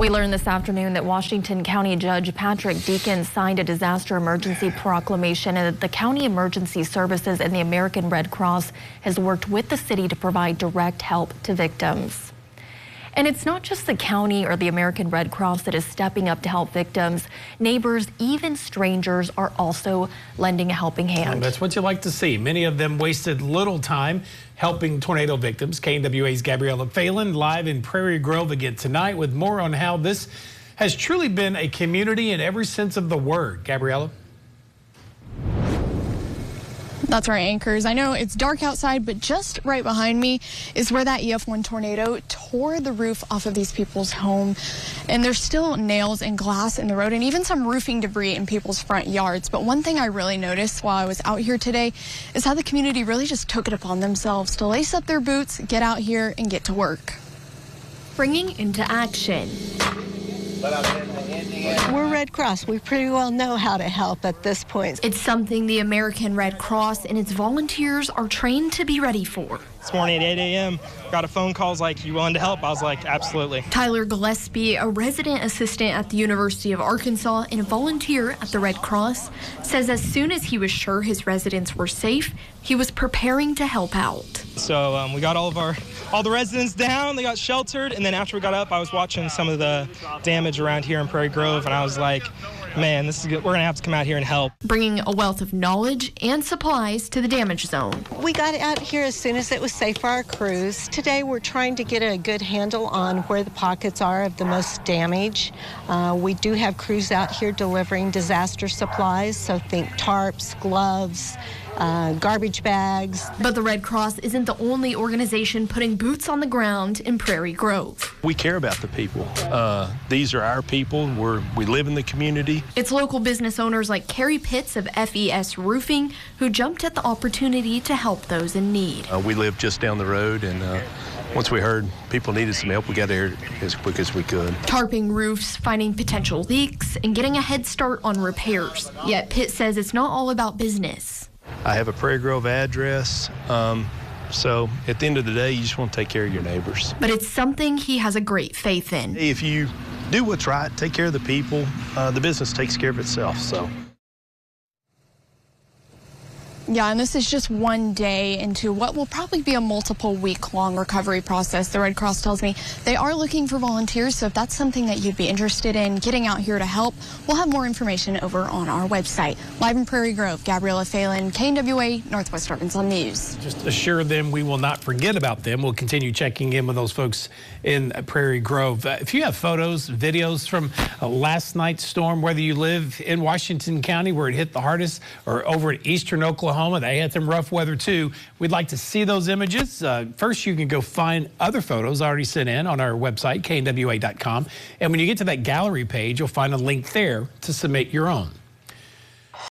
We learned this afternoon that Washington County Judge Patrick Deacon signed a disaster emergency proclamation, and that the County Emergency Services and the American Red Cross has worked with the city to provide direct help to victims. And it's not just the county or the American Red Cross that is stepping up to help victims. Neighbors, even strangers, are also lending a helping hand. And that's what you like to see. Many of them wasted little time helping tornado victims. KNWA's Gabriella Phelan live in Prairie Grove again tonight with more on how this has truly been a community in every sense of the word. Gabriella? That's right, Anchors. I know it's dark outside, but just right behind me is where that EF1 tornado tore the roof off of these people's home. And there's still nails and glass in the road and even some roofing debris in people's front yards. But one thing I really noticed while I was out here today is how the community really just took it upon themselves to lace up their boots, get out here, and get to work. Bringing into action. We're Red Cross. We pretty well know how to help at this point. It's something the American Red Cross and its volunteers are trained to be ready for. This morning at 8 a.m., got a phone call, like, you willing to help? I was like, absolutely. Tyler Gillespie, a resident assistant at the University of Arkansas and a volunteer at the Red Cross, says as soon as he was sure his residents were safe, he was preparing to help out. So we got all the residents down, they got sheltered, and then after we got up, I was watching some of the damage around here in Prairie Grove, and I was like, man, this is good. We're going to have to come out here and help. Bringing a wealth of knowledge and supplies to the damage zone. We got out here as soon as it was safe for our crews. Today we're trying to get a good handle on where the pockets are of the most damage. We do have crews out here delivering disaster supplies, so think tarps, gloves, garbage bags. But the Red Cross isn't the only organization putting boots on the ground in Prairie Grove. We care about the people. These are our people. We live in the community. It's local business owners like Carrie Pitts of FES Roofing who jumped at the opportunity to help those in need. We live just down the road, and once we heard people needed some help, we got there as quick as we could. Tarping roofs, finding potential leaks, and getting a head start on repairs. Yet Pitt says it's not all about business. I have a Prairie Grove address, so at the end of the day, you just want to take care of your neighbors. But it's something he has a great faith in. If you do what's right, take care of the people, the business takes care of itself. So. Yeah, and this is just one day into what will probably be a multiple week-long recovery process. The Red Cross tells me they are looking for volunteers, so if that's something that you'd be interested in getting out here to help, we'll have more information over on our website. Live in Prairie Grove, Gabriella Phelan, KNWA, Northwest Arkansas News. Just assure them we will not forget about them. We'll continue checking in with those folks in Prairie Grove. If you have photos, videos from last night's storm, whether you live in Washington County where it hit the hardest or over at eastern Oklahoma, they had some rough weather too. We'd like to see those images. First, you can go find other photos already sent in on our website, knwa.com. And when you get to that gallery page, you'll find a link there to submit your own.